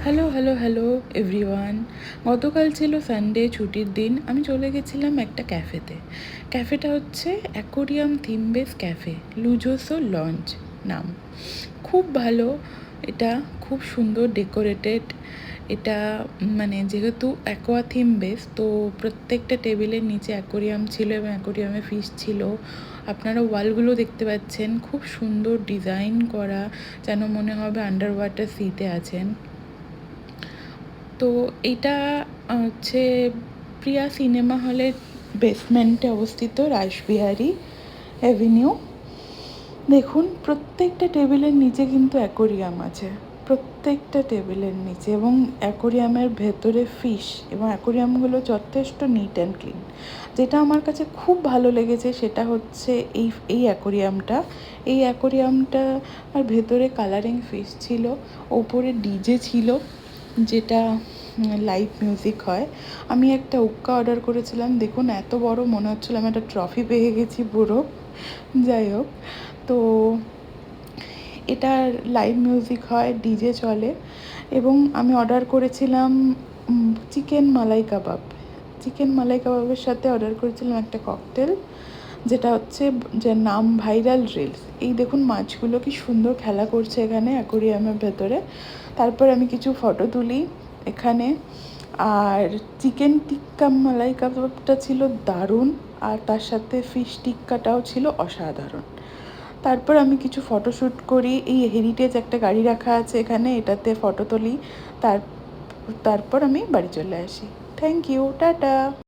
Hello hello hello everyone. গতকাল ছিল Sunday, ছুটির দিন। আমি চলে গেছিলাম একটা ক্যাফেতে। ক্যাফেটা হচ্ছে অ্যাকোরিয়াম থিম বেস ক্যাফে, লুজোসো লঞ্চ নাম। খুব ভালো, এটা খুব সুন্দর ডেকোরেটেড। এটা মানে যেহেতু অ্যাকোয়া থিম বেস, তো প্রত্যেকটা টেবিলের নিচে অ্যাকোরিয়াম ছিল এবং অ্যাকোরিয়ামে ফিশ ছিল। আপনারা ওয়ালগুলো দেখতে পাচ্ছেন, খুব সুন্দর ডিজাইন করা, যেন মনে হবে আন্ডার ওয়াটার সিতে আছেন। তো এটা হচ্ছে প্রিয়া সিনেমা হলের বেসমেন্টে অবস্থিত, রাসবিহারী অ্যাভিনিউ। দেখুন, প্রত্যেকটা টেবিলের নিচে কিন্তু অ্যাকোরিয়াম আছে, প্রত্যেকটা টেবিলের নিচে, এবং অ্যাকোরিয়ামের ভেতরে ফিশ, এবং অ্যাকোরিয়ামগুলো যথেষ্ট নিট অ্যান্ড ক্লিন। যেটা আমার কাছে খুব ভালো লেগেছে সেটা হচ্ছে এই অ্যাকোরিয়ামটা। এই অ্যাকোরিয়ামটা আর ভেতরে কালারিং ফিশ ছিল, ওপরে ডিজে ছিল, যেটা লাইভ মিউজিক হয়। আমি একটা উক্কা অর্ডার করেছিলাম, দেখুন এত বড়, মনে হচ্ছিলো আমি একটা ট্রফি পেয়ে গেছি পুরো। যাই হোক, তো এটার লাইভ মিউজিক হয়, ডিজে চলে। এবং আমি অর্ডার করেছিলাম চিকেন মালাই কাবাব। চিকেন মালাই কাবাবের সাথে অর্ডার করেছিলাম একটা ককটেল, যেটা হচ্ছে, যে নাম ভাইরাল রিলস। এই দেখুন মাছগুলো কি সুন্দর খেলা করছে এখানে অ্যাকোরিয়ামের ভেতরে। তারপর আমি কিছু ফটো তুলি এখানে। আর চিকেন টিক্কা মালাই কাবাবটা ছিল দারুণ, আর তার সাথে ফিশ টিক্কাটাও ছিল অসাধারণ। তারপর আমি কিছু ফটোশ্যুট করি। এই হেরিটেজ একটা গাড়ি রাখা আছে এখানে, এটাতে ফটো তুলি। তারপর আমি বাড়ি চলে আসি। Thank you, tata.